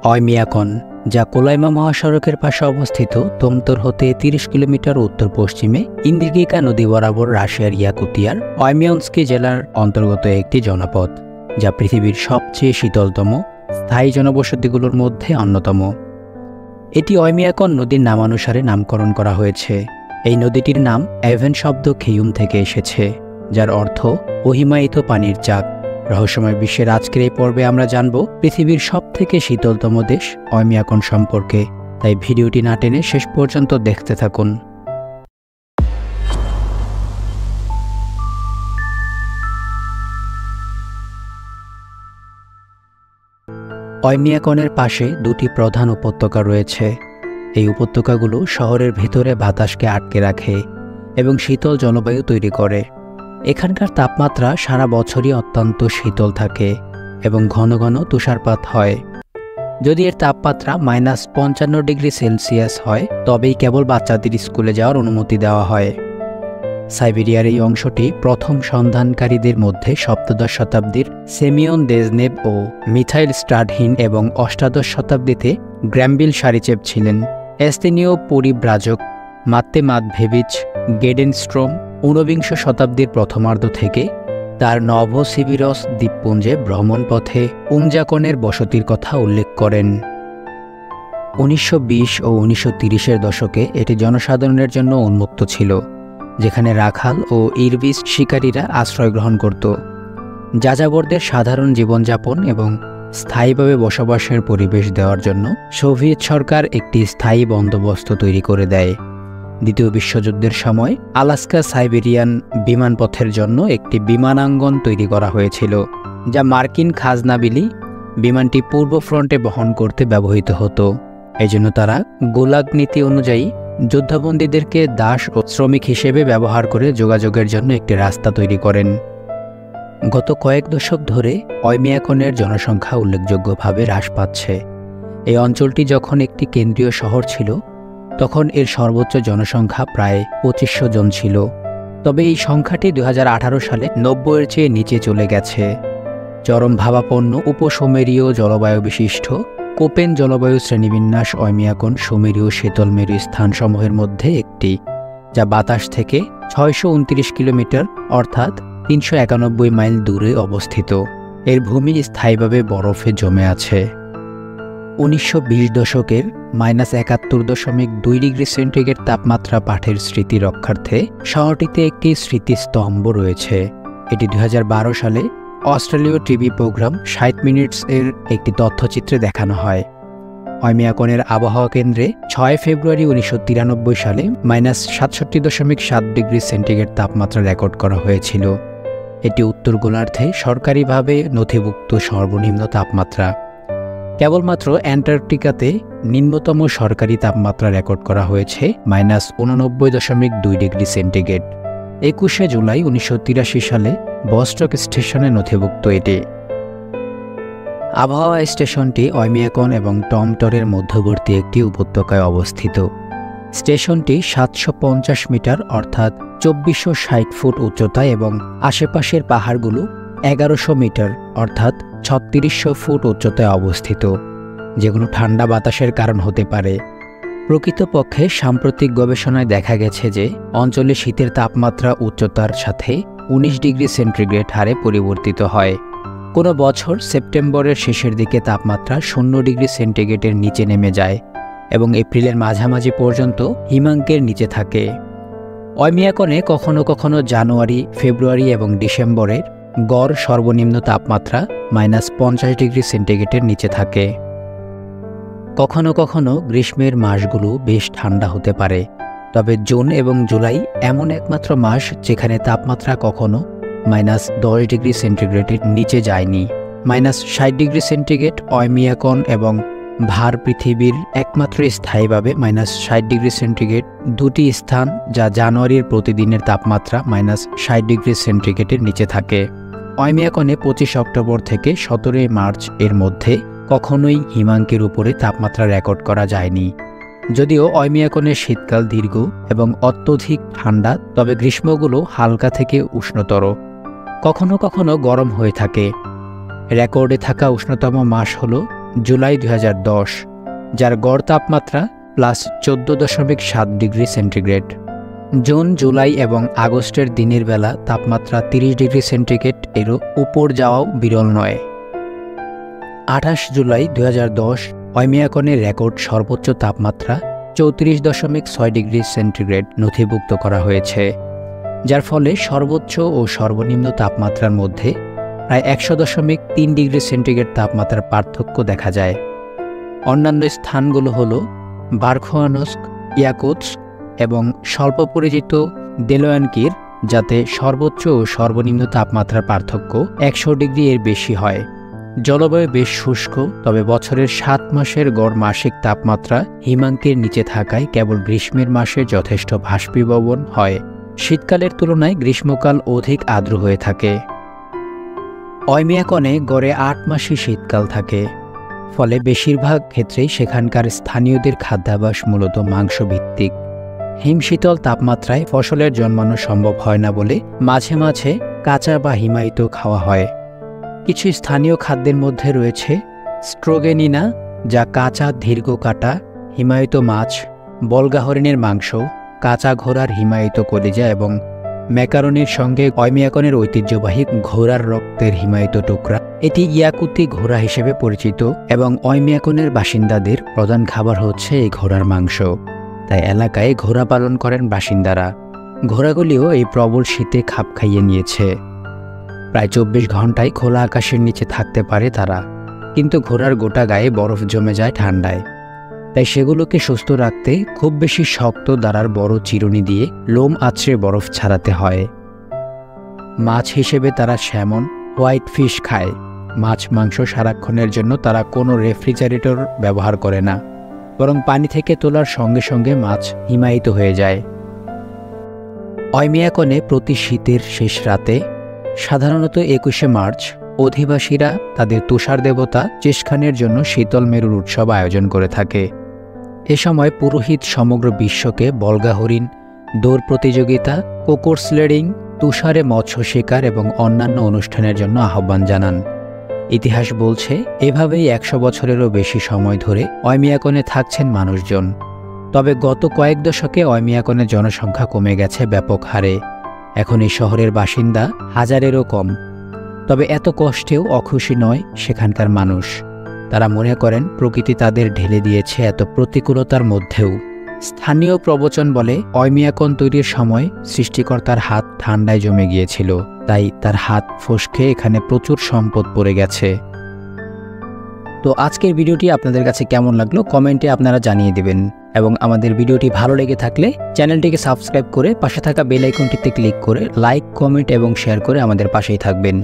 অয়মিয়াকন, যা কোলাইমা মহাসড়কের পাশে অবস্থিত, তোমতোর হতে ৩০ কিলোমিটার উত্তর পশ্চিমে ইন্দির্গিকা নদী বরাবর রাশিয়ার ইয়াকুতিয়ার অয়মিয়ন্স্কি জেলার অন্তর্গত একটি জনপদ, যা পৃথিবীর সবচেয়ে শীতলতম স্থায়ী জনবসতিগুলোর মধ্যে অন্যতম। এটি অয়মিয়াকন নদীর নামানুসারে নামকরণ করা হয়েছে। এই নদীটির নাম এভেন শব্দ খেয়ুম থেকে এসেছে, যার অর্থ অহিমায়িত পানির চাক। রহস্যময় বিশ্বের আজকের এই পর্বে আমরা জানব পৃথিবীর সবথেকে শীতলতম দেশ অয়মিয়াকন সম্পর্কে। তাই ভিডিওটি না টেনে শেষ পর্যন্ত দেখতে থাকুন। অয়মিয়াকনের পাশে দুটি প্রধান উপত্যকা রয়েছে। এই উপত্যকাগুলো শহরের ভেতরে বাতাসকে আটকে রাখে এবং শীতল জলবায়ু তৈরি করে। এখানকার তাপমাত্রা সারা বছরই অত্যন্ত শীতল থাকে এবং ঘন ঘন তুষারপাত হয়। যদি এর তাপমাত্রা -৫৫ ডিগ্রি সেলসিয়াস হয়, তবেই কেবল বাচ্চাদের স্কুলে যাওয়ার অনুমতি দেওয়া হয়। সাইবেরিয়ার এই অংশটি প্রথম সন্ধানকারীদের মধ্যে সপ্তদশ শতাব্দীর সেমিয়ন দেজনেভ ও মিথাইল স্ট্রাডহিন এবং অষ্টাদশ শতাব্দীতে গ্র্যাম্বিল সারিচেভ ছিলেন। এস্তেনীয় পরিব্রাজক মাত্তে মাতভেভিচ গেডেনস্ট্রোম ঊনবিংশ শতাব্দীর প্রথমার্ধ থেকে তার নভোসিবিরস দ্বীপপুঞ্জে ভ্রমণপথে উমজাকনের বসতির কথা উল্লেখ করেন। ১৯২০ ও ১৯৩০-এর দশকে এটি জনসাধারণের জন্য উন্মুক্ত ছিল, যেখানে রাখাল ও ইরবিস শিকারীরা আশ্রয় গ্রহণ করত। যাযাবরদের সাধারণ জীবনযাপন এবং স্থায়ীভাবে বসবাসের পরিবেশ দেওয়ার জন্য সোভিয়েত সরকার একটি স্থায়ী বন্দোবস্ত তৈরি করে দেয়। দ্বিতীয় বিশ্বযুদ্ধের সময় আলাস্কা সাইবেরিয়ান বিমানপথের জন্য একটি বিমানাঙ্গন তৈরি করা হয়েছিল, যা মার্কিন খাজনাবিলি বিমানটি পূর্ব ফ্রন্টে বহন করতে ব্যবহৃত হতো। এজন্য তারা গোলাগ নীতি অনুযায়ী যুদ্ধবন্দীদেরকে দাস ও শ্রমিক হিসেবে ব্যবহার করে যোগাযোগের জন্য একটি রাস্তা তৈরি করেন। গত কয়েক দশক ধরে অয়মিয়াকনের জনসংখ্যা উল্লেখযোগ্যভাবে হ্রাস পাচ্ছে। এই অঞ্চলটি যখন একটি কেন্দ্রীয় শহর ছিল, তখন এর সর্বোচ্চ জনসংখ্যা প্রায় ২৫০০ জন ছিল। তবে এই সংখ্যাটি ২০১৮ সালে ৯০-এর চেয়ে নিচে চলে গেছে। চরম ভাবাপন্ন উপসুমেরীয় জলবায়ু বিশিষ্ট কোপেন জলবায়ু শ্রেণীবিন্যাস অয়মিয়াকন সুমেরীয় শীতল মেরু স্থানসমূহের মধ্যে একটি, যা বাতাস থেকে ৬২৯ কিলোমিটার অর্থাৎ ৩৯১ মাইল দূরে অবস্থিত। এর ভূমি স্থায়ীভাবে বরফে জমে আছে। ১৯২০ দশকের -৭১.২ ডিগ্রি সেন্টিগ্রেড তাপমাত্রা পাঠের স্মৃতি রক্ষার্থে শহরটিতে একটি স্মৃতিস্তম্ভ রয়েছে। এটি ২০১২ সালে অস্ট্রেলীয় টিভি প্রোগ্রাম ৬০ মিনিটস এর একটি তথ্যচিত্রে দেখানো হয়। অয়মিয়াকনের আবহাওয়া কেন্দ্রে ৬ ফেব্রুয়ারি ১৯৯৩ সালে -৬৭.৭ ডিগ্রি সেন্টিগ্রেড তাপমাত্রা রেকর্ড করা হয়েছিল। এটি উত্তর গোলার্ধে সরকারিভাবে নথিভুক্ত সর্বনিম্ন তাপমাত্রা। কেবলমাত্র অ্যান্টার্কটিকাতে নিম্নতম সরকারি তাপমাত্রা রেকর্ড করা হয়েছে -৮৯.২ ডিগ্রি সেন্টিগ্রেড। ২১শে জুলাই ১৯৮৩ সালে বস্টক স্টেশনে নথিভুক্ত এটি। আবহাওয়া স্টেশনটি অয়মিয়াকন এবং টমটরের মধ্যবর্তী একটি উপত্যকায় অবস্থিত। স্টেশনটি ৭৫০ মিটার অর্থাৎ ২৪৬০ ফুট উচ্চতায় এবং আশেপাশের পাহাড়গুলো ১১০০ মিটার অর্থাৎ ৩৬০০ ফুট উচ্চতায় অবস্থিত, যেগুলো ঠান্ডা বাতাসের কারণ হতে পারে। প্রকৃতপক্ষে সাম্প্রতিক গবেষণায় দেখা গেছে যে অঞ্চলে শীতের তাপমাত্রা উচ্চতার সাথে ১৯ ডিগ্রি সেন্টিগ্রেড হারে পরিবর্তিত হয়। কোনো বছর সেপ্টেম্বরের শেষের দিকে তাপমাত্রা ০ ডিগ্রি সেন্টিগ্রেডের নিচে নেমে যায় এবং এপ্রিলের মাঝামাঝি পর্যন্ত হিমাঙ্কের নিচে থাকে। অয়মিয়াকনে কখনো কখনো জানুয়ারি, ফেব্রুয়ারি এবং ডিসেম্বরের গড় সর্বনিম্ন তাপমাত্রা -৫০ ডিগ্রি সেন্টিগ্রেডের নিচে থাকে। কখনো কখনো গ্রীষ্মের মাসগুলো বেশ ঠান্ডা হতে পারে, তবে জুন এবং জুলাই এমন একমাত্র মাস যেখানে তাপমাত্রা কখনো -১০ ডিগ্রি সেন্টিগ্রেডের নিচে যায়নি। -৬০ ডিগ্রি সেন্টিগ্রেড অয়মিয়াকন এবং ভার পৃথিবীর একমাত্র স্থায়ীভাবে -৬০ ডিগ্রি সেন্টিগ্রেড দুটি স্থান, যা জানুয়ারির প্রতিদিনের তাপমাত্রা -৬০ ডিগ্রি সেন্টিগ্রেডের নিচে থাকে। অয়মিয়াকনে ২৫ অক্টোবর থেকে ১৭ মার্চ এর মধ্যে কখনোই হিমাঙ্কের উপরে তাপমাত্রা রেকর্ড করা যায়নি। যদিও অয়মিয়াকনের শীতকাল দীর্ঘ এবং অত্যধিক ঠান্ডা, তবে গ্রীষ্মগুলো হালকা থেকে উষ্ণতর, কখনো কখনো গরম হয়ে থাকে। রেকর্ডে থাকা উষ্ণতম মাস হল জুলাই 2010, যার গড় তাপমাত্রা +14.7 ডিগ্রি সেন্টিগ্রেড। জুন, জুলাই এবং আগস্টের দিনের বেলা তাপমাত্রা 30 ডিগ্রি সেন্টিগ্রেড এরও উপর যাওয়াও বিরল নয়। 28 জুলাই 2010 ওয়াইমেয়াকনে রেকর্ড সর্বোচ্চ তাপমাত্রা 34.6 ডিগ্রি সেন্টিগ্রেড নথিভুক্ত করা হয়েছে, যার ফলে সর্বোচ্চ ও সর্বনিম্ন তাপমাত্রার মধ্যে প্রায় 100.3 ডিগ্রি সেন্টিগ্রেড তাপমাত্রার পার্থক্য দেখা যায়। অন্যান্য স্থানগুলো হল বারখোয়ানস্ক, ইয়াকুৎস্ক এবং স্বল্প পরিচিত দেলোয়ানকির, যাতে সর্বোচ্চ ও সর্বনিম্ন তাপমাত্রার পার্থক্য 100 ডিগ্রি এর বেশি হয়। জলবায়ু বেশ শুষ্ক, তবে বছরের 7 মাসের গড় মাসিক তাপমাত্রা হিমাঙ্কের নিচে থাকায় কেবল গ্রীষ্মের মাসে যথেষ্ট বাষ্পীভবন হয়। শীতকালের তুলনায় গ্রীষ্মকাল অধিক আর্দ্র হয়ে থাকে। ওয়াইমেয়াকনে গড়ে 8 মাসই শীতকাল থাকে, ফলে বেশিরভাগ ক্ষেত্রেই সেখানকার স্থানীয়দের খাদ্যাভ্যাস মূলত মাংসভিত্তিক। হিমশীতল তাপমাত্রায় ফসলের জন্মানো সম্ভব হয় না বলে মাঝে মাঝে কাঁচা বা হিমায়িত খাওয়া হয়। কিছু স্থানীয় খাদ্যের মধ্যে রয়েছে স্ট্রোগেনিনা, যা কাঁচা দীর্ঘ কাটা হিমায়িত মাছ, বলগা হরিণের মাংস, কাঁচা ঘোড়ার হিমায়িত কলিজা এবং ম্যাকারনির সঙ্গে ওয়াইমেয়াকনের ঐতিহ্যবাহী ঘোড়ার রক্তের হিমায়িত টুকরা। এটি ইয়াকুতি ঘোড়া হিসেবে পরিচিত এবং ওয়াইমেয়াকনের বাসিন্দাদের প্রধান খাবার হচ্ছে এই ঘোড়ার মাংস, তাই এলাকায় ঘোড়া পালন করেন বাসিন্দারা। ঘোড়াগুলিও এই প্রবল শীতে খাপ খাইয়ে নিয়েছে। প্রায় 24 ঘন্টায় খোলা আকাশের নিচে থাকতে পারে তারা, কিন্তু ঘোড়ার গোটা গায়ে বরফ জমে যায় ঠান্ডায়, তাই সেগুলোকে সুস্থ রাখতে খুব বেশি শক্ত দাঁড়ার বড় চিরুনি দিয়ে লোম আঁচড়ে বরফ ছাড়াতে হয়। মাছ হিসেবে তারা স্যামন, হোয়াইট ফিশ খায়। মাছ মাংস সারাক্ষণের জন্য তারা কোনো রেফ্রিজারেটর ব্যবহার করে না, বরং পানি থেকে তোলার সঙ্গে সঙ্গে মাছ হিমায়িত হয়ে যায়। ওয়াইমেয়াকনে প্রতি শীতের শেষ রাতে, সাধারণত 21শে মার্চ, অধিবাসীরা তাদের তুষার দেবতা চেশখানের জন্য শীতল মেরুর উৎসব আয়োজন করে থাকে। এ সময় পুরোহিত সমগ্র বিশ্বকে বলগা হরিণ, দৌড় প্রতিযোগিতা, কোকর স্লেডিং, তুষারে মৎস্য শিকার এবং অন্যান্য অনুষ্ঠানের জন্য আহ্বান জানান। ইতিহাস বলছে এভাবেই 100 বছরেরও বেশি সময় ধরে ওয়াইমেয়াকনে থাকছেন মানুষজন। তবে গত কয়েক দশকে ওয়াইমেয়াকনের জনসংখ্যা কমে গেছে ব্যাপক হারে। এখন এই শহরের বাসিন্দা 1000-এরও কম। তবে এত কষ্টেও অখুশি নয় সেখানকার মানুষ। তারা মনে করেন প্রকৃতি তাদের ঢেলে দিয়েছে এত প্রতিকূলতার মধ্যেও। স্থানীয় প্রবচন বলে ওয়াইমেয়াকন তৈরির সময় সৃষ্টিকর্তার হাত ঠান্ডায় জমে গিয়েছিল, তাই তার হাত ফসকে এখানে প্রচুর সম্পদ পড়ে গেছে। তো আজকের ভিডিওটি আপনাদের কাছে কেমন লাগলো কমেন্টে আপনারা জানিয়ে দেবেন, এবং আমাদের ভিডিওটি ভালো লেগে থাকলে চ্যানেলটিকে সাবস্ক্রাইব করে পাশে থাকা বেল আইকনটিতে ক্লিক করে লাইক, কমেন্ট এবং শেয়ার করে আমাদের পাশেই থাকবেন।